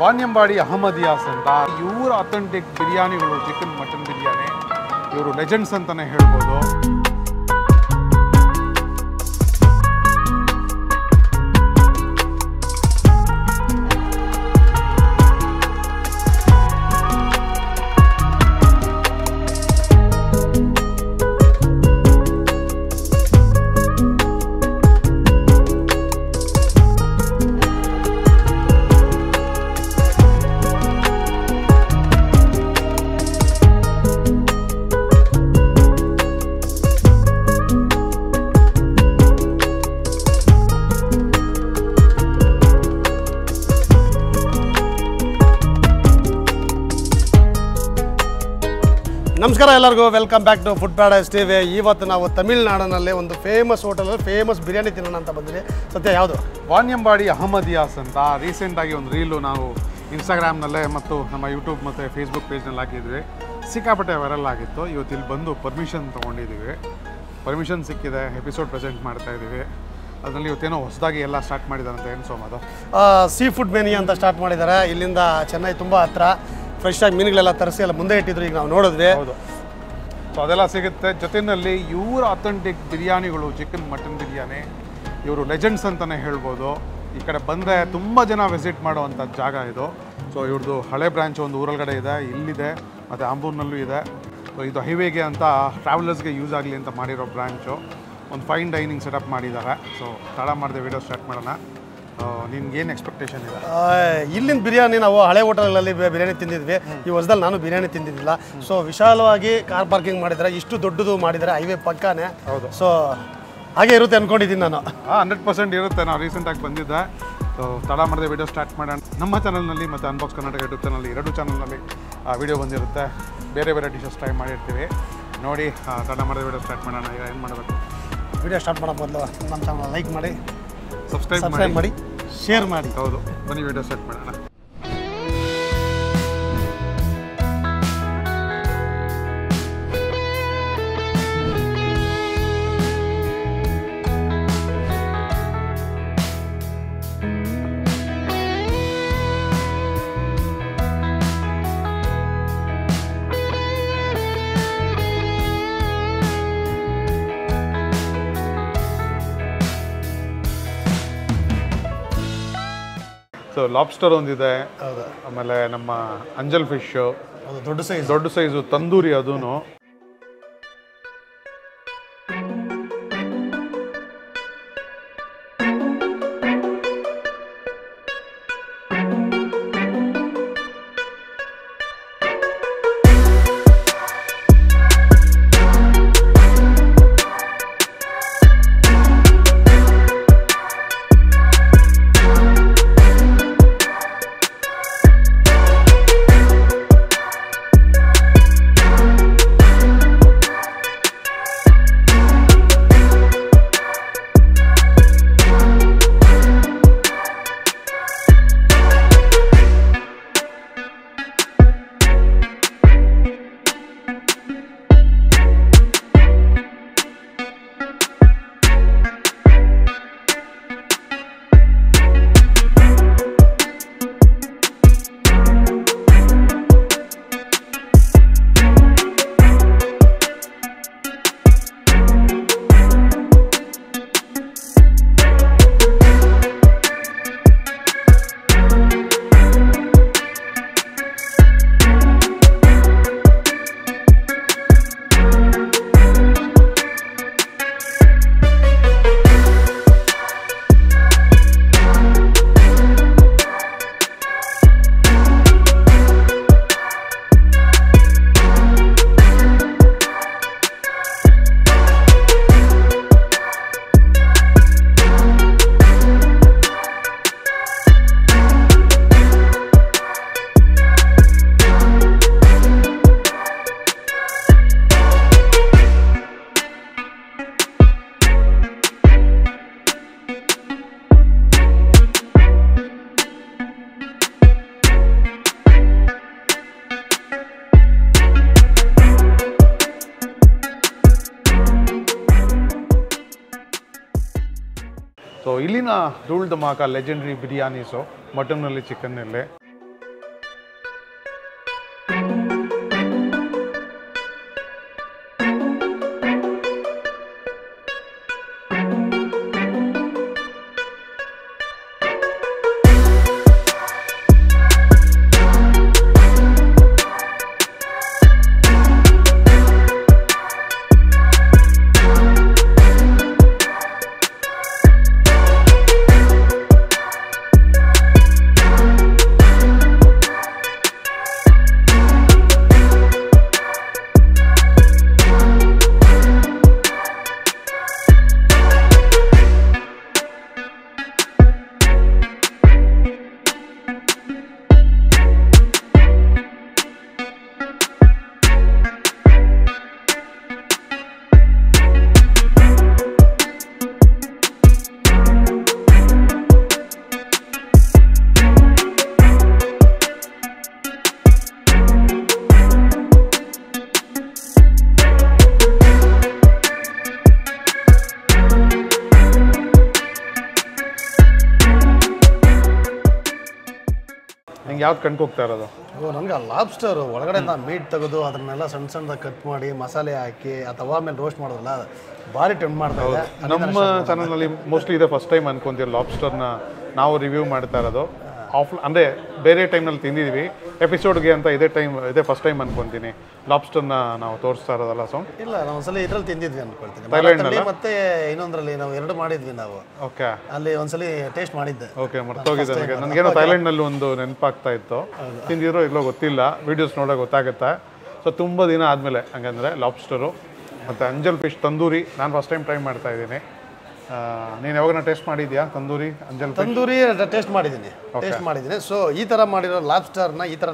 ವಾನ್ಯಂಬಾಡಿ ಅಹಮದಿಯಾಸ್ ಅಂತ ಇವರ ಅಥೆಂಟಿಕ್ ಬಿರಿಯಾನಿಗಳು, ಚಿಕನ್ ಮಟನ್ ಬಿರಿಯಾನಿ, ಇವರು ಲೆಜೆಂಡ್ಸ್ ಅಂತಲೇ ಹೇಳ್ಬೋದು. ನಮಸ್ಕಾರ ಎಲ್ಲರಿಗೂ, welcome back to Food Paradise TV. ಇವತ್ತು ನಾವು ತಮಿಳ್ನಾಡಿನಲ್ಲಿ ಒಂದು ಫೇಮಸ್ ಹೋಟೆಲಲ್ಲಿ ಫೇಮಸ್ ಬಿರಿಯಾನಿ ತಿನ್ನೋಣ ಅಂತ ಬಂದಿವಿ. ಸತ್ಯ ಯಾವುದು? ವಾನ್ಯಂಬಾಡಿ ಅಹಮದಿಯಾಸ್ ಅಂತ. ರೀಸೆಂಟಾಗಿ ಒಂದು ರೀಲು ನಾವು ಇನ್ಸ್ಟಾಗ್ರಾಮ್ನಲ್ಲೇ ಮತ್ತು ನಮ್ಮ ಯೂಟ್ಯೂಬ್ ಮತ್ತು ಫೇಸ್ಬುಕ್ ಪೇಜ್ನಲ್ಲಿ ಹಾಕಿದ್ವಿ. ಸಿಕ್ಕಾಪಟ್ಟೆ ವೈರಲ್ ಆಗಿತ್ತು. ಇವತ್ತು ಇಲ್ಲಿ ಬಂದು ಪರ್ಮಿಷನ್ ತೊಗೊಂಡಿದ್ದೀವಿ. ಪರ್ಮಿಷನ್ ಸಿಕ್ಕಿದೆ, ಎಪಿಸೋಡ್ ಪ್ರೆಸೆಂಟ್ ಮಾಡ್ತಾಯಿದ್ದೀವಿ. ಅದರಲ್ಲಿ ಇವತ್ತೇನೋ ಹೊಸದಾಗಿ ಎಲ್ಲ ಸ್ಟಾರ್ಟ್ ಮಾಡಿದಾರಂತೆ. ಏನು ಸೋಮದು? ಸೀ ಫುಡ್ ಮೆನಿ ಅಂತ ಸ್ಟಾರ್ಟ್ ಮಾಡಿದ್ದಾರೆ. ಇಲ್ಲಿಂದ ಚೆನ್ನೈ ತುಂಬ ಹತ್ರ. ಫ್ರೆಶ್ ಆಗಿ ಮೀನುಗಳೆಲ್ಲ ತರಿಸಿ ಎಲ್ಲ ಮುಂದೆ ಇಟ್ಟಿದ್ರು. ಈಗ ನಾವು ನೋಡಿದ್ವಿ. ಹೌದು. ಸೊ ಅದೆಲ್ಲ ಸಿಗುತ್ತೆ. ಜೊತೆಯಲ್ಲಿ ಇವರ ಅಥೆಂಟಿಕ್ ಬಿರಿಯಾನಿಗಳು, ಚಿಕನ್ ಮಟನ್ ಬಿರಿಯಾನಿ, ಇವರು ಲೆಜೆಂಡ್ಸ್ ಅಂತಲೇ ಹೇಳ್ಬೋದು. ಈ ಕಡೆ ಬಂದರೆ ತುಂಬ ಜನ ವಿಸಿಟ್ ಮಾಡೋವಂಥ ಜಾಗ ಇದು. ಸೊ ಇವ್ರದ್ದು ಹಳೆ ಬ್ರ್ಯಾಂಚ್ ಒಂದು ಊರೊಳಗಡೆ ಇದೆ, ಇಲ್ಲಿದೆ, ಮತ್ತು ಆಂಬೂರ್ನಲ್ಲೂ ಇದೆ. ಸೊ ಇದು ಹೈವೇಗೆ ಅಂತ ಟ್ರಾವೆಲರ್ಸ್ಗೆ ಯೂಸ್ ಆಗಲಿ ಅಂತ ಮಾಡಿರೋ ಬ್ರ್ಯಾಂಚು. ಒಂದು ಫೈನ್ ಡೈನಿಂಗ್ ಸೆಟಪ್ ಮಾಡಿದ್ದಾರೆ. ಸೊ ತಡ ಮಾಡಿದೆ ವಿಡಿಯೋ ಸ್ಟಾರ್ಟ್ ಮಾಡೋಣ. ನಿನ್ಗೇನು ಎಕ್ಸ್ಪೆಕ್ಟೇಷನ್ ಇದೆ? ಇಲ್ಲಿನ ಬಿರಿಯಾನಿ ನಾವು ಹಳೆ ಹೋಟೆಲ್ಗಳಲ್ಲಿ ಬಿರಿಯಾನಿ ತಿಂದಿದ್ವಿ. ಈ ಹೊಸದಲ್ಲಿ ನಾನು ಬಿರಿಯಾನಿ ತಿಂದಿದ್ದಿಲ್ಲ. ಸೊ ವಿಶಾಲವಾಗಿ ಕಾರ್ ಪಾರ್ಕಿಂಗ್ ಮಾಡಿದ್ದಾರೆ, ಇಷ್ಟು ದೊಡ್ಡದು ಮಾಡಿದ್ದಾರೆ, ಹೈವೇ ಪಕ್ಕನೇ. ಹೌದು. ಸೊ ಹಾಗೆ ಇರುತ್ತೆ ಅಂದ್ಕೊಂಡಿದ್ದೀನಿ ನಾನು. 100% ಇರುತ್ತೆ. ನಾವು ರೀಸೆಂಟಾಗಿ ಬಂದಿದ್ದೆ. ಸೊ ತಡ ಮಾಡಿದೆ ವಿಡಿಯೋ ಸ್ಟಾರ್ಟ್ ಮಾಡೋಣ. ನಮ್ಮ ಚಾನಲ್ನಲ್ಲಿ ಮತ್ತು ಅನ್ಬಾಕ್ಸ್ ಕರ್ನಾಟಕ ಯೂಟ್ಯೂಬ್ ಚಾನಲ್ ಎರಡು ಚಾನಲ್ನಲ್ಲಿ ವಿಡಿಯೋ ಬಂದಿರುತ್ತೆ. ಬೇರೆ ಬೇರೆ ಡಿಶಸ್ ಟ್ರೈ ಮಾಡಿರ್ತೀವಿ. ನೋಡಿ, ತಡ ಮಾಡಿದೆ ವಿಡಿಯೋ ಸ್ಟಾರ್ಟ್ ಮಾಡೋಣ. ಈಗ ಏನು ಮಾಡಬೇಕು? ವಿಡಿಯೋ ಸ್ಟಾರ್ಟ್ ಮಾಡೋ ಮೊದಲು ನಮ್ಮ ಚಾನಲ್ ಲೈಕ್ ಮಾಡಿ, ಸಬ್ಸ್ಕ್ರೈಬ್ ಮಾಡಿ, ಶೇರ್ ಮಾಡಿ. ಹೌದು, ಬನ್ನಿ ವಿಡಿಯೋ ಸ್ಟಾರ್ಟ್ ಮಾಡೋಣ. ಸೊ ಲಾಬ್ಸ್ಟರ್ ಒಂದಿದೆ, ಆಮೇಲೆ ನಮ್ಮ ಅಂಜಲ್ ಫಿಶು, ದೊಡ್ಡ ಸೈಜು ತಂದೂರಿ, ಅದೂ ಸೊ ಇಲ್ಲಿನ ಧೂಳ್ ಧಮಾಕ ಲೆಜೆಂಡ್ರಿ ಬಿರಿಯಾನೀಸು, ಮಟನ್ನಲ್ಲಿ, ಚಿಕನ್ನಲ್ಲಿ. ನಂಗೆ ಯಾವ್ದು ಕಣ್ಕೋಗ್ತಾ ಇರೋದು? ನನಗೆ ಲಾಬ್ಸ್ಟರ್ ಒಳಗಡೆಯಿಂದ ಮೀಟ್ ತೆಗೆದು ಅದನ್ನೆಲ್ಲ ಸಣ್ಣ ಸಣ್ಣದಾಗಿ ಕಟ್ ಮಾಡಿ ಮಸಾಲೆ ಹಾಕಿ ಆ ತವಾ ಮೇಲೆ ರೋಸ್ಟ್ ಮಾಡೋದಲ್ಲ ಭಾರಿ ಟೆಂಪ್ ಮಾಡ್ತಾ ಇದೆ. ನಮ್ಮ ಚಾನಲ್ನಲ್ಲಿ ಮೋಸ್ಟ್ಲಿ ಇದೆ ಫಸ್ಟ್ ಟೈಮ್ ಅನ್ಕೊಂತೀವಿ ಲಾಬ್ಸ್ಟರ್ನ ನಾವು ರಿವ್ಯೂ ಮಾಡ್ತಾ ಇರೋದು. ಅಂದರೆ ಬೇರೆ ಟೈಮ್ನಲ್ಲಿ ತಿಂದಿದ್ದೀವಿ, ಎಪಿಸೋಡ್ಗೆ ಅಂತ ಇದೇ ಫಸ್ಟ್ ಟೈಮ್ ಅನ್ಕೊಂತೀನಿ ಲಾಬ್ಸ್ಟರ್ನ ನಾವು ತೋರಿಸ್ತಾ ಇರೋದಲ್ಲ. ಸೊ ಇಲ್ಲ ನಾವು ಒಂದ್ಸಲ ಇದರಲ್ಲಿ ತಿಂದಿದ್ವಿ ಅನ್ಕೊಳ್ತೀನಿ, ಥೈಲ್ಯಾಂಡ್ನಲ್ಲಿ ಮತ್ತೆ ಇನ್ನೊಂದರಲ್ಲಿ ನಾವು 2 ಮಾಡಿದ್ವಿ ನಾವು. ಓಕೆ, ಅಲ್ಲಿ ಒಂದ್ಸಲಿ ಟೇಸ್ಟ್ ಮಾಡಿದ್ದೆ. ಓಕೆ, ಮರ್ತೋಗಿದೆ ನನಗೆ. ನನಗೇನೋ ಥೈಲ್ಯಾಂಡ್ನಲ್ಲಿ ಒಂದು ನೆನಪಾಗ್ತಾ ಇತ್ತು, ತಿಂದಿರೋ ಇಲ್ಲೋ ಗೊತ್ತಿಲ್ಲ, ವೀಡಿಯೋಸ್ ನೋಡೋ ಗೊತ್ತಾಗುತ್ತೆ. ಸೊ ತುಂಬ ದಿನ ಆದಮೇಲೆ ಹಂಗಂದರೆ ಲಾಬ್ಸ್ಟರು ಮತ್ತು ಅಂಜಲ್ ಫಿಶ್ ತಂದೂರಿ ನಾನು ಫಸ್ಟ್ ಟೈಮ್ ಟ್ರೈ ಮಾಡ್ತಾ ಇದ್ದೀನಿ. ನೀನು ಯಾವಾಗ ಟೇಸ್ಟ್ ಮಾಡಿದ್ಯಾ ತಂದೂರಿ ಅಂಜಲ್ ಫಿಶ್? ತಂದೂರಿ ಟೇಸ್ಟ್ ಮಾಡಿದ್ದೀನಿ. ಸೊ ಈ ಥರ ಮಾಡಿರೋ ಲಾಬ್ಸ್ಟರ್ನ ಈ ಥರ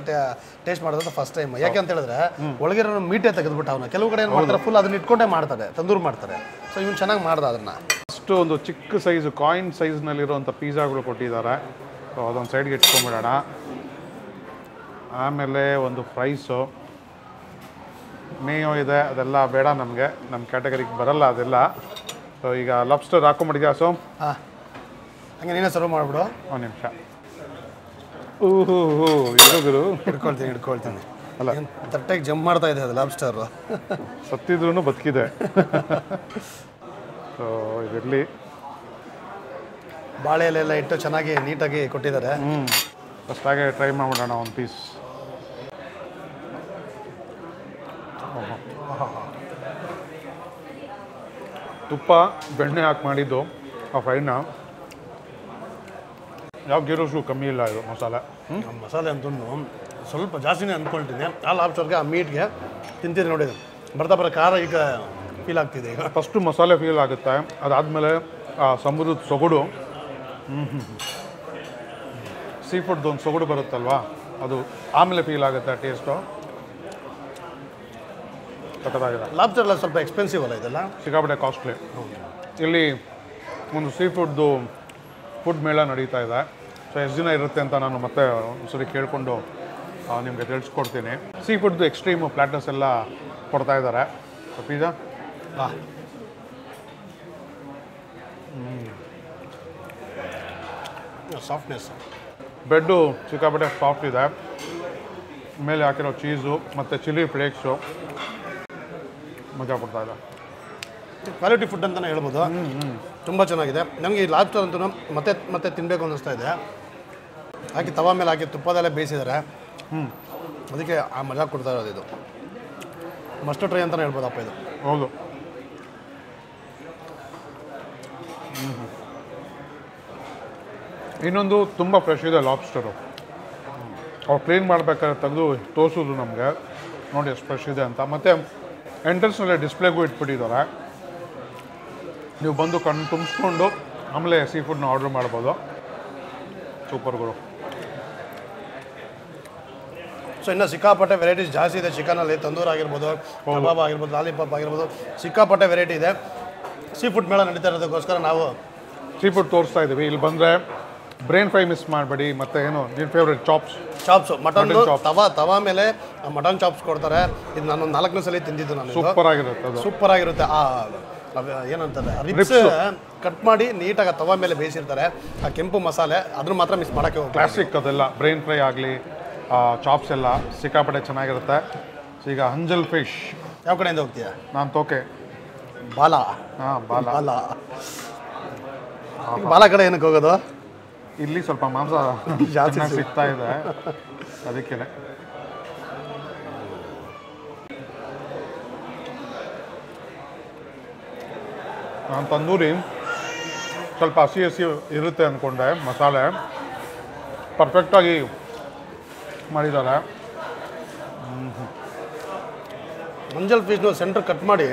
ಟೇಸ್ಟ್ ಮಾಡೋದು ಫಸ್ಟ್ ಟೈಮ್. ಯಾಕೆ ಅಂತ ಹೇಳಿದ್ರೆ ಒಳಗಿರೋ ಮೀಟೇ ತೆಗೆದ್ಬಿಟ್ಟು ಅವನ್ನ ಕೆಲವು ಕಡೆ ಏನು ಮಾಡ್ತಾರೆ ಫುಲ್ ಅದನ್ನ ಇಟ್ಕೊಂಡೇ ಮಾಡ್ತಾರೆ, ತಂದೂರು ಮಾಡ್ತಾರೆ. ಸೊ ಇವ್ನು ಚೆನ್ನಾಗಿ ಮಾಡ್ದ ಅದನ್ನು. ಅಷ್ಟು ಒಂದು ಚಿಕ್ಕ ಸೈಜು ಕಾಯಿನ್ ಸೈಜ್ನಲ್ಲಿರೋಂಥ ಪಿಜ್ಜಾಗಳು ಕೊಟ್ಟಿದ್ದಾರೆ. ಸೊ ಅದೊಂದು ಸೈಡ್ಗೆ ಇಟ್ಕೊಂಡ್ಬಿಡೋಣ. ಆಮೇಲೆ ಒಂದು ಫ್ರೈಸು, ಮೇಯೋ ಇದೆ, ಅದೆಲ್ಲ ಬೇಡ ನಮಗೆ, ನಮ್ಮ ಕ್ಯಾಟಗರಿಗೆ ಬರಲ್ಲ ಅದೆಲ್ಲ. ಸೊ ಈಗ ಲಾಬ್ಸ್ಟರ್ ಹಾಕೊಂಬಿಟ್ಟಿದ್ಯಾ? ಸೊ ಹಾಂ, ಹಂಗೆ ನೀನೇ ಸರ್ವ್ ಮಾಡಿಬಿಡು. ಒಂದು ನಿಮಿಷ. ಊಹು ಗುರು ಹಿಡ್ಕೊಳ್ತೀನಿ. ಅಲ್ಲ ತಟ್ಟೆಗೆ ಜಂಪ್ ಮಾಡ್ತಾ ಇದೆ ಅದು ಲಾಬ್ಸ್ಟರು. ಸತ್ತಿದ್ರೂ ಬದುಕಿದೆ. ಸೊ ಇದರಲ್ಲಿ ಬಾಳೆ ಎಲೆಲ್ಲ ಇಟ್ಟು ಚೆನ್ನಾಗಿ ನೀಟಾಗಿ ಕೊಟ್ಟಿದ್ದಾರೆ. ಫಸ್ಟಾಗೆ ಟ್ರೈ ಮಾಡ್ಬಿಡೋಣ ಒಂದು ಪೀಸ್. ತುಪ್ಪ ಬೆಣ್ಣೆ ಹಾಕಿ ಮಾಡಿದ್ದು ಆ ಫ್ರೈನ. ಯಾವ ಗೀರೋಸು ಕಮ್ಮಿ ಇಲ್ಲ ಇದು ಮಸಾಲೆ. ಮಸಾಲೆ ಅಂತೂ ಸ್ವಲ್ಪ ಜಾಸ್ತಿನೇ ಅಂದ್ಕೊಳ್ತೀನಿ. ಆ ಲಾಬ್ಸ್ಟರ್ಗೆ ಆ ಮೀಟ್ಗೆ ತಿಂತಿದ್ದೆ ನೋಡಿ, ಬರ್ತಾ ಖಾರ ಈಗ ಫೀಲ್ ಆಗ್ತಿದೆ. ಈಗ ಫಸ್ಟು ಮಸಾಲೆ ಫೀಲ್ ಆಗುತ್ತೆ, ಅದಾದಮೇಲೆ ಆ ಸಮುದ್ರದ ಸೊಗಡು, ಸೀ ಫುಡ್ದು ಒಂದು ಸೊಗಡು ಬರುತ್ತಲ್ವಾ, ಅದು ಆಮೇಲೆ ಫೀಲ್ ಆಗುತ್ತೆ ಟೇಸ್ಟು. ಸಖತ್ತಾಗಿದೆ. ಲಾಬ್ಸ್ಟರ್ ಎಲ್ಲ ಸ್ವಲ್ಪ ಎಕ್ಸ್ಪೆನ್ಸಿವ್ ಅಲ್ಲ ಇದೆಲ್ಲ, ಸಿಕ್ಕಾಪಟ್ಟೆ ಕಾಸ್ಟ್ಲಿ. ಇಲ್ಲಿ ಒಂದು ಸೀ ಫುಡ್ ಮೇಳ ನಡೀತಾ ಇದೆ. ಸೊ ಎಷ್ಟು ದಿನ ಇರುತ್ತೆ ಅಂತ ನಾನು ಮತ್ತೆ ಒಂದ್ಸರಿ ಕೇಳಿಕೊಂಡು ನಿಮಗೆ ತಿಳಿಸ್ಕೊಡ್ತೀನಿ. ಸೀ ಫುಡ್ದು ಎಕ್ಸ್ಟ್ರೀಮ್ ಪ್ಲ್ಯಾಟರ್ಸ್ ಎಲ್ಲ ಕೊಡ್ತಾ ಇದ್ದಾರೆ. ಸೊ ಪಿಜ್ಜಾ ಸಾಫ್ಟ್ನೆಸ್, ಬ್ರೆಡ್ಡು ಸಿಕ್ಕಾಪಟ್ಟೆ ಸಾಫ್ಟ್ ಇದೆ. ಮೇಲೆ ಹಾಕಿರೋ ಚೀಸು ಮತ್ತು ಚಿಲ್ಲಿ ಫ್ಲೇಕ್ಸು ಮಜಾ ಕೊಡ್ತಾ ಇದೆ. ಕ್ವಾಲಿಟಿ ಫುಡ್ ಅಂತಲೇ ಹೇಳ್ಬೋದು. ತುಂಬ ಚೆನ್ನಾಗಿದೆ. ನನಗೆ ಈ ಲಾಬ್ಸ್ಟರ್ ಅಂತೂ ಮತ್ತೆ ಮತ್ತೆ ತಿನ್ನಬೇಕು ಅನ್ನಿಸ್ತಾ ಇದೆ. ಹಾಕಿ ತವಾ ಮೇಲೆ ಹಾಕಿ ತುಪ್ಪದಲ್ಲೇ ಬೇಯಿಸಿದ್ದಾರೆ, ಅದಕ್ಕೆ ಆ ಮಜಾ ಕೊಡ್ತಾ ಇರೋದು. ಇದು ಮಸ್ಟ್ ಟ್ರೈ ಅಂತಲೇ ಹೇಳ್ಬೋದಪ್ಪ ಇದು. ಹೌದು. ಇನ್ನೊಂದು ತುಂಬ ಫ್ರೆಶ್ ಇದೆ ಲಾಬ್ಸ್ಟರು. ಅವ್ರು ಕ್ಲೀನ್ ಮಾಡಬೇಕಾದ್ರೆ ತೆಗೆದು ತೋರಿಸೋದು ನಮಗೆ, ನೋಡಿ ಎಷ್ಟು ಫ್ರೆಶ್ ಇದೆ ಅಂತ. ಮತ್ತು ಎಂಟ್ರೆನ್ಸ್ನಲ್ಲೇ ಡಿಸ್ಪ್ಲೇಗೂ ಇಟ್ಬಿಟ್ಟಿದ್ದಾರೆ, ನೀವು ಬಂದು ಕಣ್ಣು ತುಂಬಿಸ್ಕೊಂಡು ಆಮೇಲೆ ಸೀ ಫುಡ್ನ ಆರ್ಡ್ರ್ ಮಾಡ್ಬೋದು. ಸೂಪರ್ಗಳು. ಸೊ ಇನ್ನು ಸಿಕ್ಕಾಪಟ್ಟೆ ವೆರೈಟೀಸ್ ಜಾಸ್ತಿ ಇದೆ ಚಿಕನಲ್ಲಿ. ತಂದೂರು ಆಗಿರ್ಬೋದು, ಕಬಾಬ್ ಆಗಿರ್ಬೋದು, ಲಾಲಿಪಾಪ್ ಆಗಿರ್ಬೋದು, ಸಿಕ್ಕಾಪಟ್ಟೆ ವೆರೈಟಿ ಇದೆ. ಸೀ ಫುಡ್ ಮೇಳ ನಡೀತಾ ಇರೋದಕ್ಕೋಸ್ಕರ ನಾವು ಸೀ ಫುಡ್ ತೋರಿಸ್ತಾ ಇದ್ದೀವಿ. ಇಲ್ಲಿ ಬಂದರೆ ಬ್ರೈನ್ ಫ್ರೈ ಮಿಸ್ ಮಾಡಬೇಡಿ. ಮತ್ತು ಏನು ನಿಮ್ಮ ಫೇವ್ರೆಟ್ ಚಾಪ್ಸು ಮಟನ್ ತವಾ ಮೇಲೆ ಮಟನ್ ಚಾಪ್ಸ್ ಕೊಡ್ತಾರೆ. ಇದು ನಾನೊಂದು 4ನೇ ಸಲ ತಿಂದಿದ್ದು. ನಾನು ಸೂಪರ್ ಆಗಿರುತ್ತೆ. ಏನಂತಾರೆ ರಿಬ್ಸ್ ಕಟ್ ಮಾಡಿ ನೀಟಾಗಿ ತವಾ ಮೇಲೆ ಬೇಯಿಸಿರ್ತಾರೆ. ಆ ಕೆಂಪು ಮಸಾಲೆ ಅದನ್ನು ಮಾತ್ರ ಮಿಸ್ ಮಾಡೋಕ್ಕೆ ಹೋಗಿ. ಕ್ಲಾಸಿಕ್ ಅದೆಲ್ಲ ಬ್ರೈನ್ ಫ್ರೈ ಆಗಲಿ ಚಾಪ್ಸ್ ಎಲ್ಲ ಸಿಕ್ಕಾಪಟ್ಟೆ ಚೆನ್ನಾಗಿರುತ್ತೆ. ಈಗ ಅಂಜಲ್ ಫಿಶ್ ಯಾವ ಕಡೆಯಿಂದ ಹೋಗ್ತೀಯಾ? ನಾನು ತೋಕೆ ಬಾಲ. ಹಾಂ, ಬಾಲ ಕಡೆ ಏನಕ್ಕೆ ಹೋಗೋದು? ಇಲ್ಲಿ ಸ್ವಲ್ಪ ಮಾಂಸ ಜಾಸ್ತಿ ಸಿಗ್ತಾ ಇದೆ, ಅದಕ್ಕೆ. ನಾನು ತಂದೂರಿ ಸ್ವಲ್ಪ ಹಸಿ ಇರುತ್ತೆ ಅಂದ್ಕೊಂಡೆ, ಮಸಾಲೆ ಪರ್ಫೆಕ್ಟಾಗಿ ಮಾಡಿದ್ದಾರೆ. ಅಂಜಲ್ ಫಿಶ್ನು ಸೆಂಟ್ರ್ ಕಟ್ ಮಾಡಿ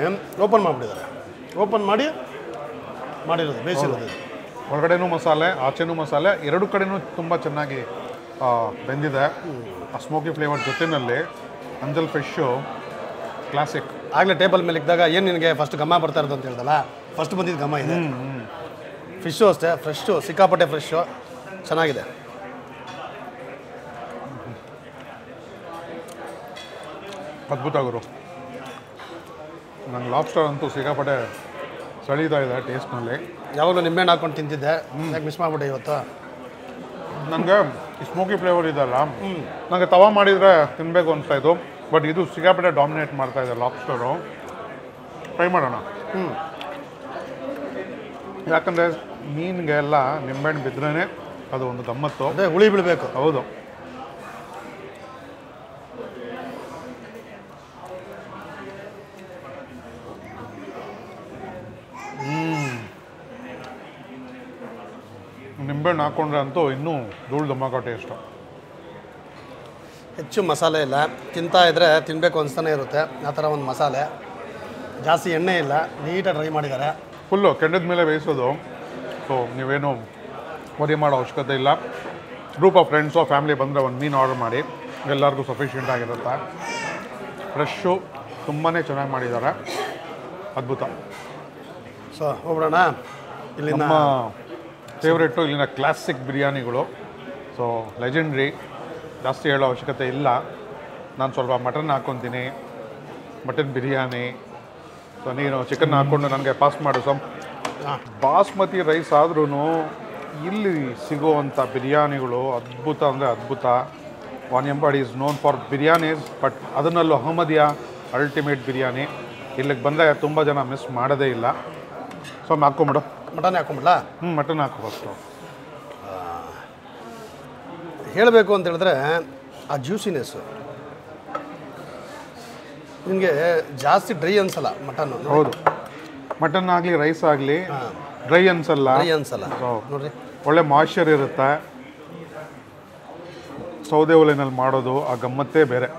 ಓಪನ್ ಮಾಡಿಬಿಟ್ಟಿದ್ದಾರೆ. ಓಪನ್ ಮಾಡಿರೋದು ಬೇಯಿಸಿರೋದು. ಹೊರಗಡೆನೂ ಮಸಾಲೆ, ಆಚೆನೂ ಮಸಾಲೆ, ಎರಡು ಕಡೆನೂ ತುಂಬ ಚೆನ್ನಾಗಿ ಬೆಂದಿದೆ. ಆ ಸ್ಮೋಕಿ ಫ್ಲೇವರ್ ಜೊತೆಯಲ್ಲಿ ಅಂಜಲ್ ಫಿಶ್ಶು ಕ್ಲಾಸಿಕ್. ಆಗಲೇ ಟೇಬಲ್ ಮೇಲೆ ಇದ್ದಾಗ ಏನು ನಿನಗೆ ಫಸ್ಟ್ ಘಮ ಬರ್ತಾ ಇರೋದು ಅಂತ ಹೇಳ್ದಲ್ಲ, ಫಸ್ಟ್ ಬಂದಿದ್ದು ಘಮ ಇದೆ. ಫಿಶ್ಶು ಅಷ್ಟೇ ಫ್ರೆಶ್ಶು, ಸಿಕ್ಕಾಪಟ್ಟೆ ಫ್ರೆಶ್ಶು, ಚೆನ್ನಾಗಿದೆ. ಅದ್ಭುತ ಗುರು. ನಂಗೆ ಲಾಬ್ಸ್ಟರ್ ಅಂತೂ ಸಿಕ್ಕಾಪಟ್ಟೆ ಸಳೀತಾ ಇದೆ ಟೇಸ್ಟ್ನಲ್ಲಿ. ಯಾವಾಗಲೂ ನಿಂಬೆಹಣ್ಣು ಹಾಕ್ಕೊಂಡು ತಿಂತಿದ್ದೆ, ಯಾಕೆ ಮಿಸ್ ಮಾಡಿಬಿಟ್ಟೆ ಇವತ್ತು? ನನಗೆ ಈ ಸ್ಮೋಕಿ ಫ್ಲೇವರ್ ಇದೆಲ್ಲ ನನಗೆ ತವಾ ಮಾಡಿದರೆ ತಿನ್ನಬೇಕು ಅನಿಸ್ತಾ ಇತ್ತು. ಬಟ್ ಇದು ಸಿಕ್ಕಾಪಟ್ಟೆ ಡಾಮಿನೇಟ್ ಮಾಡ್ತಾ ಇದೆ ಲಾಬ್ಸ್ಟರು. ಟ್ರೈ ಮಾಡೋಣ. ಯಾಕಂದರೆ ಮೀನಿಗೆ ಎಲ್ಲ ನಿಂಬೆಹಣ್ಣು ಬಿದ್ರೇ ಅದು ಒಂದು ಗಮ್ಮತ್ತು. ಅದೇ ಹುಳಿ ಬೀಳಬೇಕು. ಹೌದು. ನಿಂಬೆಹಣ್ಣು ಹಾಕ್ಕೊಂಡ್ರೆ ಅಂತೂ ಇನ್ನೂ ಧೂಳು ದಮ್ಮಕ ಟೇಸ್ಟು. ಹೆಚ್ಚು ಮಸಾಲೆ ಇಲ್ಲ, ತಿಂತಾ ಇದ್ದರೆ ತಿನ್ನಬೇಕು ಅನಿಸ್ತಾನೆ ಇರುತ್ತೆ. ಆ ಥರ ಒಂದು ಮಸಾಲೆ, ಜಾಸ್ತಿ ಎಣ್ಣೆ ಇಲ್ಲ, ನೀಟಾಗಿ ಡ್ರೈ ಮಾಡಿದ್ದಾರೆ. ಫುಲ್ಲು ಕೆಂಡದ ಮೇಲೆ ಬೇಯಿಸೋದು. ಸೊ ನೀವೇನು ವರಿ ಮಾಡೋ ಅವಶ್ಯಕತೆ ಇಲ್ಲ. ಗ್ರೂಪ್ ಆಫ್ ಫ್ರೆಂಡ್ಸೋ ಫ್ಯಾಮಿಲಿ ಬಂದರೆ ಒಂದು ಮೀನು ಆರ್ಡರ್ ಮಾಡಿ, ಎಲ್ಲರಿಗೂ ಸಫಿಷಿಯೆಂಟ್ ಆಗಿರುತ್ತೆ. ಫ್ರೆಶ್ಶು ತುಂಬಾ ಚೆನ್ನಾಗಿ ಮಾಡಿದ್ದಾರೆ. ಅದ್ಭುತ. ಸೊ ಹೋಗ್ಬಿಡೋಣ. ಇಲ್ಲಿ ನಮ್ಮ ಫೇವ್ರೇಟು ಇಲ್ಲಿನ ಕ್ಲಾಸಿಕ್ ಬಿರಿಯಾನಿಗಳು. ಸೊ ಲೆಜೆಂಡ್ರಿ, ಜಾಸ್ತಿ ಹೇಳೋ ಅವಶ್ಯಕತೆ ಇಲ್ಲ. ನಾನು ಸ್ವಲ್ಪ ಮಟನ್ ಹಾಕ್ಕೊತೀನಿ, ಮಟನ್ ಬಿರಿಯಾನಿ. ಸೊ ನೀನು ಚಿಕನ್ ಹಾಕ್ಕೊಂಡು ನನಗೆ ಪಾಸ್ ಮಾಡು. ಬಾಸ್ಮತಿ ರೈಸ್ ಆದ್ರೂ ಇಲ್ಲಿ ಸಿಗುವಂಥ ಬಿರಿಯಾನಿಗಳು ಅದ್ಭುತ ಅಂದರೆ ಅದ್ಭುತ. Vaniyambadi is known for biryanis, but ಅದನ್ನಲ್ಲೂ ಅಹಮದಿಯಾ ಅಲ್ಟಿಮೇಟ್ ಬಿರಿಯಾನಿ. ಇಲ್ಲಿಗೆ ಬಂದರೆ ತುಂಬ ಜನ ಮಿಸ್ ಮಾಡೋದೇ ಇಲ್ಲ. ಸೊ ಹಾಕ್ಕೊಂಬಿಡು. ಮಟನ್ ಹಾಕೊಂಬಿಡ್ಲಾ? ಮಟನ್ ಹಾಕೋ ಫಸ್ಟು. ಹೇಳಬೇಕು ಅಂತ ಹೇಳಿದ್ರೆ ಆ ಜ್ಯೂಸಿನೆಸ್ಸು ನಿಮಗೆ ಜಾಸ್ತಿ ಡ್ರೈ ಅನ್ಸಲ್ಲ ಮಟನ್ನು. ಹೌದು, ಮಟನ್ ಆಗಲಿ ರೈಸ್ ಆಗಲಿ ಡ್ರೈ ಅನ್ಸಲ್ಲ. ಡ್ರೈ ಅನ್ಸಲ್ಲ ನೋಡ್ರಿ. ಒಳ್ಳೆ ಮಾಯ್ಶ್ಚರ್ ಇರುತ್ತೆ. ಸೌದೆ ಒಲೆನಲ್ಲಿ ಮಾಡೋದು ಆ ಗಮ್ಮತ್ತೇ ಬೇರೆ.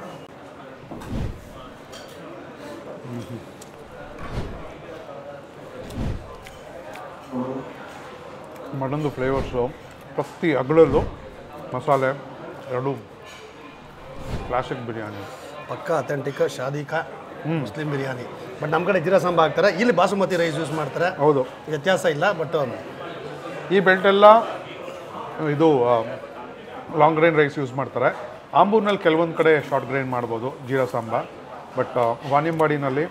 ಮಟನ್ದು ಫ್ಲೇವರ್ಸು ಪ್ರತಿ ಅಗಳಲ್ಲೂ ಮಸಾಲೆ ಎರಡು ಕ್ಲಾಸಿಕ್ ಬಿರಿಯಾನಿ. ಪಕ್ಕ ಅಥೆಂಟಿಕ್ ಶಾದಿಕಾ ಮುಸ್ಲಿಂ ಬಿರಿಯಾನಿ. ಬಟ್ ನಮ್ಮ ಕಡೆ ಜೀರಾ ಸಾಂಬಾರ್ ಹಾಕ್ತಾರೆ, ಇಲ್ಲಿ ಬಾಸುಮತಿ ರೈಸ್ ಯೂಸ್ ಮಾಡ್ತಾರೆ. ಹೌದು, ವ್ಯತ್ಯಾಸ ಇಲ್ಲ. ಬಟ್ ಈ ಬೆಲ್ಟೆಲ್ಲ ಇದು ಲಾಂಗ್ ಗ್ರೈನ್ ರೈಸ್ ಯೂಸ್ ಮಾಡ್ತಾರೆ. ಆಂಬೂರ್ನಲ್ಲಿ ಕೆಲವೊಂದು ಕಡೆ ಶಾರ್ಟ್ ಗ್ರೈನ್ ಮಾಡ್ಬೋದು ಜೀರಾ ಸಾಂಬಾರ್. ಬಟ್ ವಾನಿಯಂಪಾಡಿನಲ್ಲಿ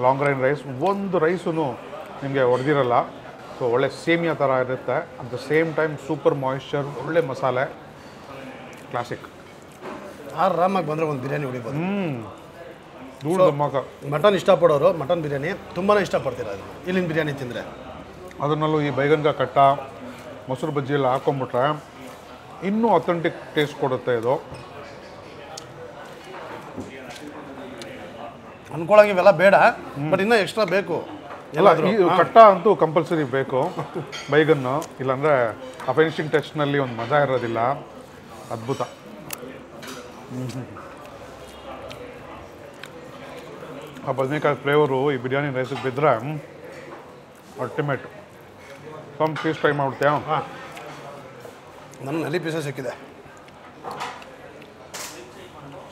ಲಾಂಗ್ ಗ್ರೈನ್ ರೈಸ್, ಒಂದು ರೈಸೂ ನಿಮಗೆ ಹೊಡೆದಿರಲ್ಲ. ಸೊ ಒಳ್ಳೆ ಸೇಮಿಯಾ ಥರ ಇರುತ್ತೆ. At the same time super moisture, ಒಳ್ಳೆ ಮಸಾಲೆ, ಕ್ಲಾಸಿಕ್. ಆರಾಮಾಗಿ ಬಂದರೆ ಒಂದು ಬಿರಿಯಾನಿ ಹೊಡಿಬೋದು. ಧೂಳು ದಮ್ಮಕ. ಮಟನ್ ಇಷ್ಟಪಡೋರು ಮಟನ್ ಬಿರಿಯಾನಿ ತುಂಬಾ ಇಷ್ಟಪಡ್ತೀರ ಅದು ಇಲ್ಲಿನ ಬಿರಿಯಾನಿ ತಿಂದರೆ. ಅದನ್ನಲ್ಲೂ ಈ ಬೈಗನ್ಗ ಕಟ್ಟ ಮೊಸರು ಬಜ್ಜಿ ಎಲ್ಲ ಹಾಕೊಂಡ್ಬಿಟ್ರೆ ಇನ್ನೂ ಅಥೆಂಟಿಕ್ ಟೇಸ್ಟ್ ಕೊಡುತ್ತೆ ಇದು. ಅನ್ಕೊಳಂಗೆ ಇವೆಲ್ಲ ಬೇಡ, ಬಟ್ ಇನ್ನೂ ಎಕ್ಸ್ಟ್ರಾ ಬೇಕು. ಎಲ್ಲ ಈ ಕಟ್ಟ ಅಂತೂ ಕಂಪಲ್ಸರಿ ಬೇಕು, ಬೈಗನ್ನು. ಇಲ್ಲಾಂದರೆ ಆ ಫಿನಿಶಿಂಗ್ ಟಚ್ನಲ್ಲಿ ಒಂದು ಮಜಾ ಇರೋದಿಲ್ಲ. ಅದ್ಭುತ. ಆ ಬದನೆಕಾಯಿ ಫ್ಲೇವರು ಈ ಬಿರಿಯಾನಿ ರೈಸಿಗೆ ಬಿದ್ದರೆ ಅಲ್ಟಿಮೇಟ್. ಸ್ವಲ್ಪ ಪೀಸ್ ಟ್ರೈ ಮಾಡ್ಬಿಡ್ತೀಯಾ? ಹಾಂ, ನನ್ನ ನಲ್ಲಿ ಪೀಸ ಸಿಕ್ಕಿದೆ.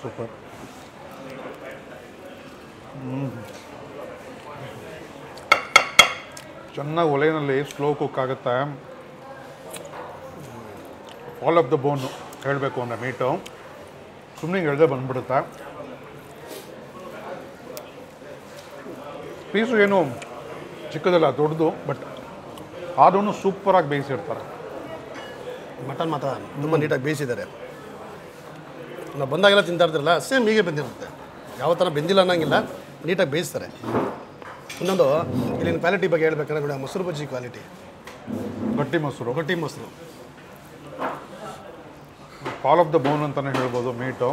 ಸೂಪರ್. ಚೆನ್ನಾಗಿ ಒಲೆಯಲ್ಲಿ ಸ್ಲೋ ಕುಕ್ ಆಗುತ್ತೆ. ಆಲ್ ಆಫ್ ದ ಬೋನು ಹೇಳಬೇಕು ಅಂದರೆ ಮೀಟು ಸುಮ್ಮನೆ ಎಳ್ದೆ ಬಂದ್ಬಿಡುತ್ತೆ. ಪೀಸು ಏನು ಚಿಕ್ಕದಲ್ಲ, ದೊಡ್ಡದು. ಬಟ್ ಆದ್ರೂ ಸೂಪರಾಗಿ ಬೇಯಿಸಿರ್ತಾರೆ. ಮಟನ್ ಮಾತ್ರ ತುಂಬ ನೀಟಾಗಿ ಬೇಯಿಸಿದ್ದಾರೆ. ನಾವು ಬಂದಾಗೆಲ್ಲ ತಿಂತಾ ಇರ್ತಿರಲ್ಲ, ಸೇಮ್ ಹೀಗೆ ಬಂದಿರುತ್ತೆ. ಯಾವ ಥರ ಬೆಂದಿಲ್ಲ ಅನ್ನೋಂಗಿಲ್ಲ, ನೀಟಾಗಿ ಬೇಯಿಸ್ತಾರೆ. ಇನ್ನೊಂದು ಇಲ್ಲಿನ ಕ್ವಾಲಿಟಿ ಬಗ್ಗೆ ಹೇಳ್ಬೇಕಂದ್ರೆ ನೋಡಿ, ಮೊಸರು ಬಜ್ಜಿ ಕ್ವಾಲಿಟಿ. ಗಟ್ಟಿ ಮೊಸರು, ಗಟ್ಟಿ ಮೊಸರು, ಆಲ್ ಆಫ್ ದ ಬೋನ್ ಅಂತಲೇ ಹೇಳ್ಬೋದು ಮೀಟು.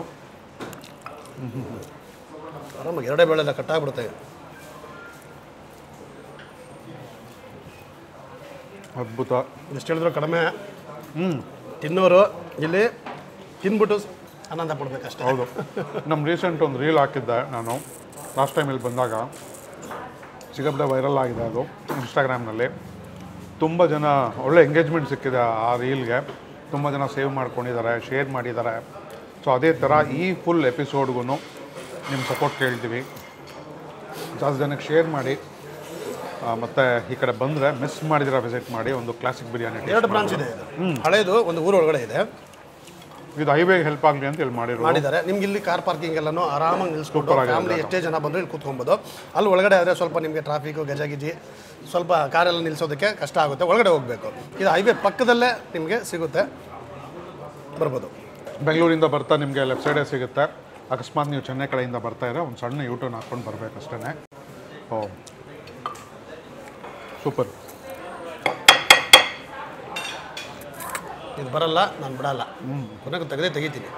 ಆರಾಮಾಗಿ ಎರಡೇ ಬೇಳೆಲ್ಲ ಕಟ್ಟಾಗ್ಬಿಡುತ್ತೆ. ಅದ್ಭುತ. ಎಷ್ಟು ಹೇಳಿದ್ರು ಕಡಿಮೆ. ತಿನ್ನೋರು ಇಲ್ಲಿ ತಿನ್ಬಿಟ್ಟು ಆನಂದ ಪಡ್ಬೇಕಷ್ಟೇ. ಹೌದು. ನಮ್ಮ ರೀಸೆಂಟ್ ಒಂದು ರೀಲ್ ಹಾಕಿದ್ದೆ ನಾನು ಲಾಸ್ಟ್ ಟೈಮ್ ಇಲ್ಲಿ ಬಂದಾಗ. ಸಿಕ್ಕಾಪಟ್ಟೆ ವೈರಲ್ ಆಗಿದೆ ಅದು ಇನ್ಸ್ಟಾಗ್ರಾಮ್ನಲ್ಲಿ. ತುಂಬ ಜನ ಒಳ್ಳೆ ಎಂಗೇಜ್ಮೆಂಟ್ ಸಿಕ್ಕಿದೆ ಆ ರೀಲ್ಗೆ. ತುಂಬ ಜನ ಸೇವ್ ಮಾಡ್ಕೊಂಡಿದ್ದಾರೆ, ಶೇರ್ ಮಾಡಿದ್ದಾರೆ. ಸೊ ಅದೇ ಥರ ಈ ಫುಲ್ ಎಪಿಸೋಡ್ಗೂ ನಿಮ್ಮ ಸಪೋರ್ಟ್ ಕೇಳ್ತೀವಿ. ಜಾಸ್ತಿ ಜನಕ್ಕೆ ಶೇರ್ ಮಾಡಿ. ಮತ್ತು ಈ ಕಡೆ ಬಂದರೆ ಮಿಸ್ ಮಾಡಿದಿರ ವಿಸಿಟ್ ಮಾಡಿ. ಒಂದು ಕ್ಲಾಸಿಕ್ ಬಿರಿಯಾನಿ. 2 ಬ್ರಾಂಚ್ ಇದೆ ಇದು. ಹಳೇದು ಒಂದು ಊರೊಳಗಡೆ ಇದೆ. ಇದು ಹೈವೇಗೆ ಹೆಲ್ಪ್ ಆಗಲಿ ಅಂತ ಹೇಳಿ ಮಾಡಿದ್ದಾರೆ. ನಿಮ್ಗೆ ಇಲ್ಲಿ ಕಾರ್ ಪಾರ್ಕಿಂಗ್ ಎಲ್ಲನೂ ಆರಾಮಾಗಿ ನಿಲ್ಲಿಸ್ಕೊಂಡು ಫ್ಯಾಮಿಲಿ ಎಷ್ಟೇ ಜನ ಬಂದರೂ ಇಲ್ಲಿ ಕೂತ್ಕೊಬೋದು. ಅಲ್ಲಿ ಒಳಗಡೆ ಆದರೆ ಸ್ವಲ್ಪ ನಿಮಗೆ ಟ್ರಾಫಿಕ್ಕು ಗಜಗಿಜಿ ಸ್ವಲ್ಪ ಕಾರೆಲ್ಲ ನಿಲ್ಲಿಸೋದಕ್ಕೆ ಕಷ್ಟ ಆಗುತ್ತೆ, ಒಳಗಡೆ ಹೋಗಬೇಕು. ಇದು ಹೈವೇ ಪಕ್ಕದಲ್ಲೇ ನಿಮಗೆ ಸಿಗುತ್ತೆ. ಬರ್ಬೋದು. ಬೆಂಗಳೂರಿಂದ ಬರ್ತಾ ನಿಮಗೆ ಲೆಫ್ಟ್ ಸೈಡೇ ಸಿಗುತ್ತೆ. ಅಕಸ್ಮಾತ್ ನೀವು ಚೆನ್ನೈ ಕಡೆಯಿಂದ ಬರ್ತಾ ಇದ್ರೆ ಒಂದು ಸಣ್ಣ ಯೂಟರ್ನ್ ಹಾಕ್ಕೊಂಡು ಬರಬೇಕಷ್ಟೇ. ಓ ಸೂಪರ್. ಇದು ಬರಲ್ಲ, ನಾನು ಬಿಡಲ್ಲ. ಕೊನೆಗೆ ತೆಗಿತೀನಿ.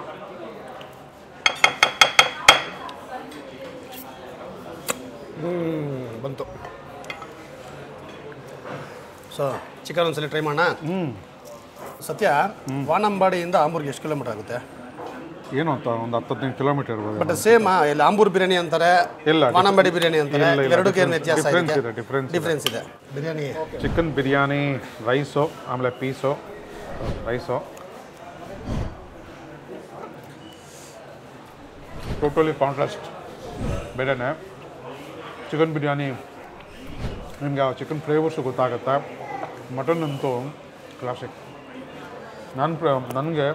ಬಂತು. ಸೊ ಚಿಕನ್ ಒಂದ್ಸಲ ಟ್ರೈ ಮಾಡೋಣ. ಸತ್ಯ, ವಾನಂಬಾಡಿಯಿಂದ ಆಂಬೂರ್ಗೆ ಎಷ್ಟು ಕಿಲೋಮೀಟರ್ ಆಗುತ್ತೆ? ಏನು ಅಂತ ಒಂದು 10-15 ಕಿಲೋಮೀಟರ್ ಇರ್ಬೋದು. ಬಟ್ ಸೇಮ್ ಇಲ್ಲಿ ಆಂಬೂರ್ ಬಿರಿಯಾನಿ ಅಂತಾರೆ, ವಾನಂಬಾಡಿ ಬಿರಿಯಾನಿ ಅಂತಾರೆ, ಎರಡಕ್ಕೆ ಏನು ವ್ಯತ್ಯಾಸ ಇದೆ? ಡಿಫ್ರೆನ್ಸ್ ಇದೆ. ಬಿರಿಯಾನಿ ಚಿಕನ್ ಬಿರಿಯಾನಿ ರೈಸು, ಆಮೇಲೆ ಪೀಸು ರೈಸು ಟೋಟಲಿ ಕಾಂಟ್ರಾಸ್ಟ್ ಬೇರೆನೇ. ಚಿಕನ್ ಬಿರಿಯಾನಿ ನಿಮಗೆ ಆ ಚಿಕನ್ ಫ್ಲೇವರ್ಸು ಗೊತ್ತಾಗುತ್ತೆ. ಮಟನ್ ಅಂತೂ ಕ್ಲಾಸಿಕ್. ನನಗೆ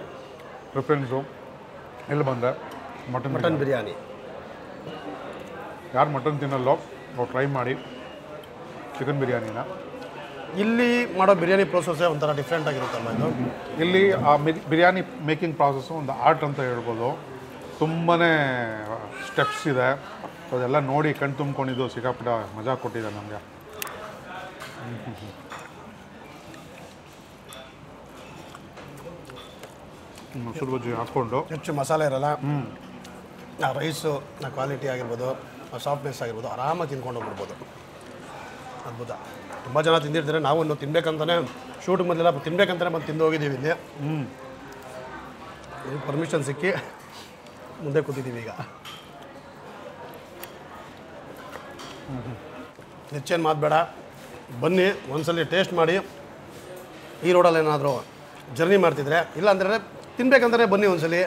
ಪ್ರಿಫರೆನ್ಸು ಎಲ್ಲಿ ಬಂದರೆ ಮಟನ್ ಬಿರಿಯಾನಿ. ಯಾರು ಮಟನ್ ತಿನ್ನಲ್ಲೋ ಅವ್ರು ಟ್ರೈ ಮಾಡಿ ಚಿಕನ್ ಬಿರಿಯಾನಿನ. ಇಲ್ಲಿ ಮಾಡೋ ಬಿರಿಯಾನಿ ಪ್ರೋಸೆಸ್ಸೇ ಒಂಥರ ಡಿಫ್ರೆಂಟ್ ಆಗಿರುತ್ತಲ್ಲ ಇದು. ಇಲ್ಲಿ ಆ ಬಿರಿಯಾನಿ ಮೇಕಿಂಗ್ ಪ್ರಾಸೆಸ್ಸು ಒಂದು ಆರ್ಟ್ ಅಂತ ಹೇಳ್ಬೋದು. ತುಂಬಾ ಸ್ಟೆಪ್ಸ್ ಇದೆ. ಅದೆಲ್ಲ ನೋಡಿ ಕಣ್ ತುಂಬ್ಕೊಂಡಿದ್ದು ಸಿಕ್ಕಾಪಟ್ಟ ಮಜಾ ಕೊಟ್ಟಿದೆ ನಮಗೆ. ಮೊಸರು ಬಜ್ಜಿ ಹಾಕ್ಕೊಂಡು ಹೆಚ್ಚು ಮಸಾಲೆ ಇರಲ್ಲ. ಆ ರೈಸು ಆ ಕ್ವಾಲಿಟಿ ಆಗಿರ್ಬೋದು, ಆ ಸಾಫ್ಟ್ನೆಸ್ ಆಗಿರ್ಬೋದು, ಆರಾಮಾಗಿ ತಿನ್ಕೊಂಡು ಹೋಗ್ಬಿಡ್ಬೋದು. ಅದ್ಭುತ. ತುಂಬ ಜನ ತಿಂದಿರ್ತಾರೆ. ನಾವು ಇನ್ನು ತಿನ್ಬೇಕಂತಾನೆ ಶೂಟ್ ಮೊದಲೆಲ್ಲ ತಿನ್ಬೇಕಂತಾನೆ ಬಂದು ತಿಂದು ಹೋಗಿದ್ದೀವಿ ಇಲ್ಲಿ. ಪರ್ಮಿಷನ್ ಸಿಕ್ಕಿ ಮುಂದೆ ಕೂತಿದ್ದೀವಿ ಈಗ. ಹೆಚ್ಚೇನು ಮಾತು ಬೇಡ, ಬನ್ನಿ ಒಂದ್ಸಲ ಟೇಸ್ಟ್ ಮಾಡಿ. ಈ ರೋಡಲ್ಲಿ ಏನಾದರೂ ಜರ್ನಿ ಮಾಡ್ತಿದ್ರೆ, ಇಲ್ಲ ಅಂದರೆ ತಿನ್ಬೇಕಂದ್ರೆ ಬನ್ನಿ ಒಂದ್ಸಲಿ.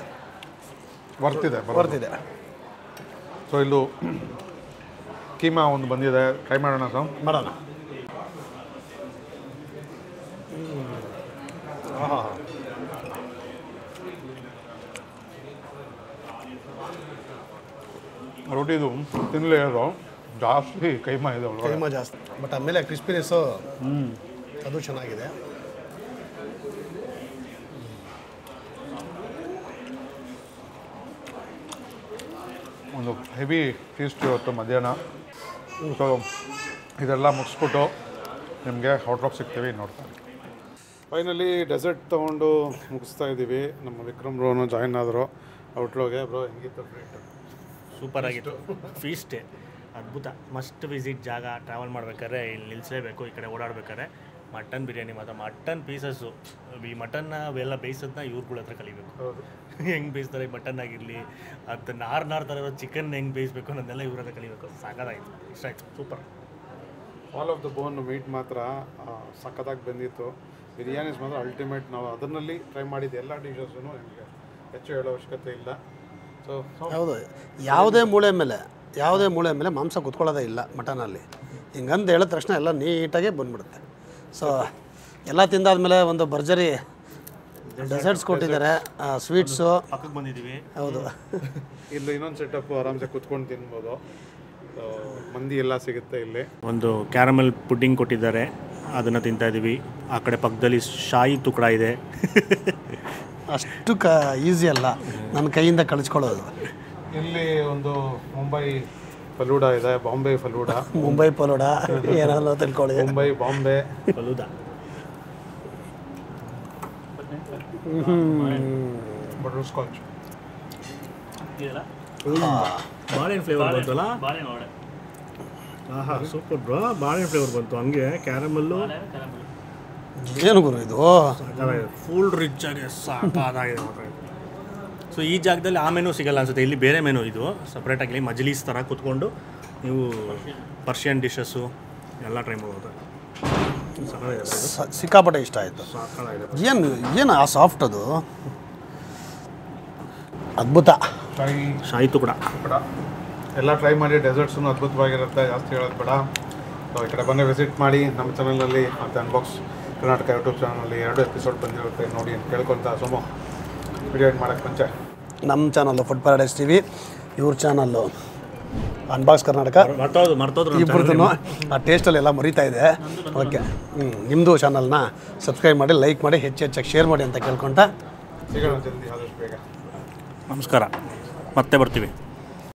ಬರ್ತಿದೆ. ಸೊ ಇಲ್ಲೂ ಕೀಮಾ ಒಂದು ಬಂದಿದೆ, ಟ್ರೈ ಮಾಡೋಣ ಸರ್. ಮಾಡೋಣ. ರೊಟ್ಟಿದು ತಿನ್ನಲೇರು ಜಾಸ್ತಿ ಕೈಮಾ ಇದೆ, ಕೈಮಾ ಜಾಸ್ತಿ. ಬಟ್ ಆಮೇಲೆ ಕ್ರಿಸ್ಪಿನೆಸ್ಸು ಅದು ಚೆನ್ನಾಗಿದೆ. ಒಂದು ಹೆವಿ ಫೀಸ್ಟ್ ಇವತ್ತು ಮಧ್ಯಾಹ್ನ. ಸೊ ಇದೆಲ್ಲ ಮುಗಿಸ್ಬಿಟ್ಟು ನಿಮಗೆ ಔಟ್ಲಾಕ್ ಸಿಗ್ತೀವಿ, ನೋಡ್ತಾರೆ. ಫೈನಲಿ ಡೆಸರ್ಟ್ ತೊಗೊಂಡು ಮುಗಿಸ್ತಾ ಇದ್ದೀವಿ. ನಮ್ಮ ವಿಕ್ರಮ್ ಬ್ರೋನು ಜಾಯಿನ್ ಆದರು ಔಟ್ಲೋಗೆ. ಬ್ರೋ ಹೆಂಗಿತ್ತು ಫ್ರೀಟ್? ಸೂಪರ್ ಆಗಿತ್ತು. ಫೀಸ್ಟೇ ಅದ್ಭುತ. ಮಸ್ಟ್ ವಿಸಿಟ್ ಜಾಗ. ಟ್ರಾವೆಲ್ ಮಾಡ್ಬೇಕಾದ್ರೆ ಇಲ್ಲಿ ನಿಲ್ಲಿಸಲೇಬೇಕು. ಈ ಕಡೆ ಓಡಾಡ್ಬೇಕಾದ್ರೆ ಮಟನ್ ಬಿರಿಯಾನಿ ಮಾತ್ರ ಮಟನ್ ಪೀಸಸ್ಸು. ಈ ಮಟನ್ನ ಅವೆಲ್ಲ ಬೇಯಿಸೋದನ್ನ ಇವ್ರುಗಳ ಹತ್ರ ಕಲಿಬೇಕು. ಹೆಂಗೆ ಬೇಯಿಸ್ತಾರೆ ಮಟನ್ ಆಗಿರಲಿ, ಅದು ನಾರು ಥರ ಇರೋ ಚಿಕನ್ ಹೆಂಗೆ ಬೇಯಿಸ್ಬೇಕು ಅನ್ನೋದನ್ನೆಲ್ಲ ಇವ್ರ ಹತ್ರ ಕಲಿಬೇಕು. ಸಾಕಾಗಿತ್ತು, ಇಷ್ಟ ಆಯಿತು. Super. All of the bone meet ಮಾತ್ರ ಸಖತ್ತಾಗಿ ಬಂದಿತ್ತು. ಬಿರಿಯಾನೀಸ್ ಮಾತ್ರ ಅಲ್ಟಿಮೇಟ್. ನಾವು ಅದರಲ್ಲಿ ಟ್ರೈ ಮಾಡಿದ್ದು ಎಲ್ಲ ಡಿಶಸ್ಸು ನಿಮಗೆ ಹೆಚ್ಚು ಹೇಳೋ ಅವಶ್ಯಕತೆ ಇಲ್ಲ. ಸೊ ಹೌದು, ಯಾವುದೇ ಮೂಳೆ ಮೇಲೆ ಮಾಂಸ ಕುತ್ಕೊಳ್ಳೋದೇ ಇಲ್ಲ ಮಟನಲ್ಲಿ. ಹಿಂಗಂದು ಹೇಳಿದ ತಕ್ಷಣ ಎಲ್ಲ ನೀಟಾಗೆ ಬಂದ್ಬಿಡುತ್ತೆ. ಸೊ ಎಲ್ಲ ತಿಂದಾದ್ಮೇಲೆ ಒಂದು ಭರ್ಜರಿ ಡೆಸರ್ಟ್ಸ್ ಕೊಟ್ಟಿದ್ದಾರೆ, ಸ್ವೀಟ್ಸು ಪಕ್ಕಕ್ಕೆ ಬಂದಿದ್ದೀವಿ. ಹೌದು, ಇಲ್ಲಿ ಇನ್ನೊಂದು ಸೆಟಪ್ ಆರಾಮ್ಸೆ ಕುತ್ಕೊಂಡು ತಿನ್ಬೋದು. ಮಂದಿ ಎಲ್ಲ ಸಿಗುತ್ತೆ ಇಲ್ಲಿ. ಒಂದು ಕ್ಯಾರಮೆಲ್ ಪುಡ್ಡಿಂಗ್ ಕೊಟ್ಟಿದ್ದಾರೆ, ಅದನ್ನು ತಿಂತಾ ಇದ್ದೀವಿ. ಆ ಕಡೆ ಪಕ್ಕದಲ್ಲಿ ಶಾಯಿ ತುಕಡ ಇದೆ. ಅಷ್ಟು ಈಸಿ ಅಲ್ಲ ನನ್ನ ಕೈಯಿಂದ ಕಳಿಸ್ಕೊಳ್ಳೋದು. ಇಲ್ಲಿ ಒಂದು ಮುಂಬೈ ಫಲೂಡಾ ಇದೆ, ಬಾಂಬೆ ಫಲೂಡಾ. ಮುಂಬೈ ಫಲೂಡಾ ಏನಾದ್ರು ತಿಳ್ಕೊಳ್ಳಿ. ಮುಂಬೈ ಬಾಂಬೆ ಫಲೂದಾ. Butter scotch. ಬಾಳೆಹಣ್ಣು ಫ್ಲೇವರ್ ಬಂತಲ್ಲ. ಆಹಾ ಸೂಪರ್ ಬ್ರೋ. ಬಾಳೆಹಣ್ಣು ಫ್ಲೇವರ್ ಬಂತು. ಹಂಗೆ ಕ್ಯಾರಮಲ್ಲು ಏನು ಗುರು ಇದು? ಫುಲ್ ರಿಚ್ ಆಗಿ ಸಾಕಾಗಿದೆ ಮಾತ್ರ. ಸೊ ಈ ಜಾಗದಲ್ಲಿ ಆ ಮೆನು ಸಿಗಲ್ಲ ಅನ್ಸುತ್ತೆ. ಇಲ್ಲಿ ಬೇರೆ ಮೆನು ಇದು ಸಪ್ರೇಟಾಗಿ ಮಜ್ಲೀಸ್ ಥರ ಕೂತ್ಕೊಂಡು ನೀವು ಪರ್ಷಿಯನ್ ಡಿಶಸ್ಸು ಎಲ್ಲ ಟ್ರೈ ಮಾಡ್ಬೋದು. ಸಿಕ್ಕಾಪಟ್ಟೆ ಇಷ್ಟ ಆಯಿತು. ಏನು ಆ ಸಾಫ್ಟ್, ಅದು ಅದ್ಭುತ. ಶಾಯಿ ತುಕಡ ಎಲ್ಲ ಟ್ರೈ ಮಾಡಿ. ಡೆಸರ್ಟ್ಸೂ ಅದ್ಭುತವಾಗಿರುತ್ತೆ, ಜಾಸ್ತಿ ಹೇಳೋದು ಬೇಡ. ಸೊ ಈ ಕಡೆ ಬಂದರೆ ವಿಸಿಟ್ ಮಾಡಿ. ನಮ್ಮ ಚಾನಲಲ್ಲಿ ಮತ್ತು ಅನ್ಬಾಕ್ಸ್ ಕರ್ನಾಟಕ ಯೂಟ್ಯೂಬ್ ಚಾನಲಲ್ಲಿ 2 ಎಪಿಸೋಡ್ ಬಂದಿರುತ್ತೆ, ನೋಡಿ ಅಂತ ಕೇಳ್ಕೊತ ಸುಮ್ಮ ವಿಡಿಯೋ ಮಾಡೋಕ್ಕೆ ಮುಂಚೆ ನಮ್ಮ ಚಾನಲ್ಲು ಫುಡ್ ಪ್ಯಾರಡೈಸ್ ಟಿವಿ, ಇವ್ರ ಚಾನಲ್ಲು ಅನ್ಬಾಕ್ಸ್ ಕರ್ನಾಟಕ. ಮರ್ತೋದ್ರು ಇಬ್ಬರದ್ದು ಆ ಟೇಸ್ಟಲ್ಲಿ ಎಲ್ಲ ಮರಿತಾ ಇದೆ. ಓಕೆ, ನಿಮ್ಮದು ಚಾನಲ್ನ ಸಬ್ಸ್ಕ್ರೈಬ್ ಮಾಡಿ, ಲೈಕ್ ಮಾಡಿ, ಹೆಚ್ಚಾಗಿ ಶೇರ್ ಮಾಡಿ ಅಂತ ಕೇಳ್ಕೊಂತ ಸಿಗೋಣ ಜಲ್ದಿ ಆದಷ್ಟು ಬೇಗ. ನಮಸ್ಕಾರ, ಮತ್ತೆ ಬರ್ತೀವಿ.